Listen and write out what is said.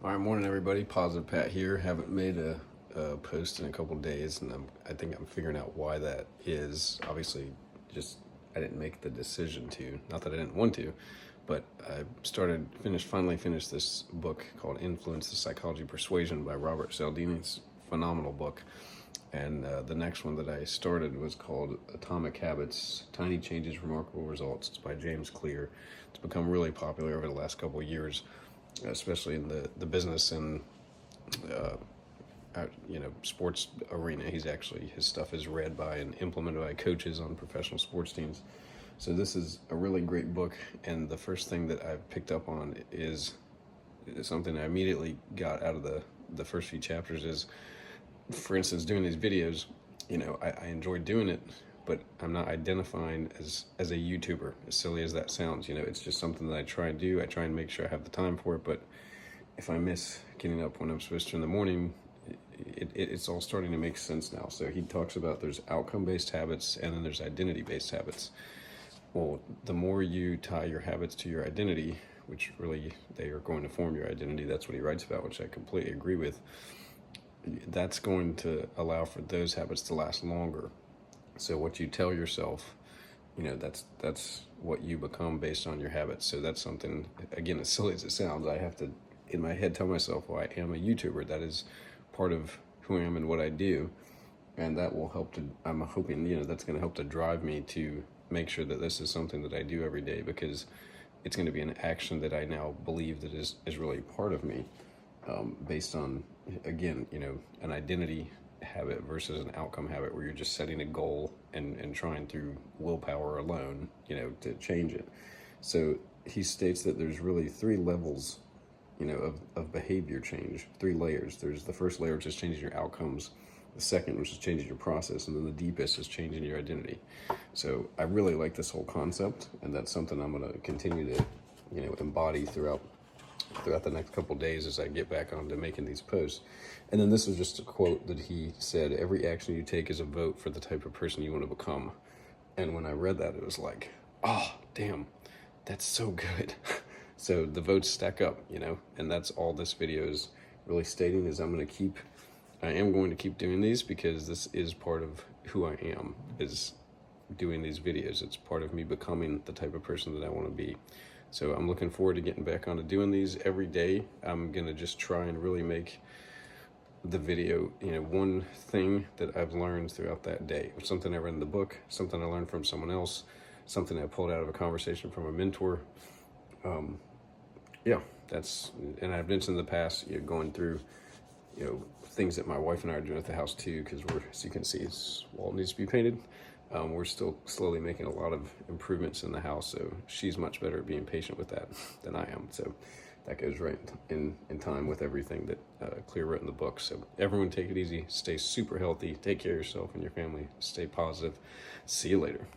All right, morning everybody. Positive Pat here. Haven't made a post in a couple days, and I think I'm figuring out why that is. Obviously, just I didn't make the decision to. Not that I didn't want to, but I finally finished this book called "Influence: The Psychology of Persuasion" by Robert Cialdini. It's a phenomenal book. And the next one that I started was called Atomic Habits: Tiny Changes, Remarkable Results. It's by James Clear. It's become really popular over the last couple of years, especially in the business and uh, sports arena. His stuff is read by and implemented by coaches on professional sports teams. So this is a really great book, and the first thing that I've picked up on is something I immediately got out of the first few chapters is, for instance, doing these videos. I enjoy doing it, but I'm not identifying as a YouTuber, as silly as that sounds. It's just something that I try and do. I try and make sure I have the time for it, but if I miss getting up when I'm supposed to in the morning, it's all starting to make sense now. So he talks about there's outcome-based habits and then there's identity-based habits. Well, the more you tie your habits to your identity, which really they are going to form your identity, that's what he writes about, which I completely agree with. That's going to allow for those habits to last longer. So what you tell yourself, that's what you become based on your habits. So that's something, again, as silly as it sounds, I have to, in my head, tell myself, well, I am a YouTuber. That is part of who I am and what I do. And that will help to, I'm hoping, that's going to help to drive me to make sure that this is something that I do every day, because it's going to be an action that I now believe that is really part of me, based on, again, an identity habit versus an outcome habit where you're just setting a goal and trying through willpower alone, to change it. So he states that there's really three levels, of behavior change, three layers. There's the first layer, which is changing your outcomes. The second, which is changing your process. And then the deepest is changing your identity. So I really like this whole concept, and that's something I'm going to continue to, embody throughout the next couple of days as I get back onto making these posts. And then this was just a quote that he said: every action you take is a vote for the type of person you want to become. And when I read that, it was like, oh, damn, that's so good. So the votes stack up, and that's all this video is really stating, is I am going to keep doing these, because this is part of who I am, is doing these videos. It's part of me becoming the type of person that I want to be. So I'm looking forward to getting back onto doing these every day. I'm going to just try and really make the video, one thing that I've learned throughout that day. It's something I read in the book, something I learned from someone else, something I pulled out of a conversation from a mentor. And I've mentioned in the past, going through, things that my wife and I are doing at the house too, because as you can see, this wall needs to be painted. We're still slowly making a lot of improvements in the house, so she's much better at being patient with that than I am. So that goes right in time with everything that Clear wrote in the book. So everyone, take it easy, stay super healthy, take care of yourself and your family, stay positive. See you later.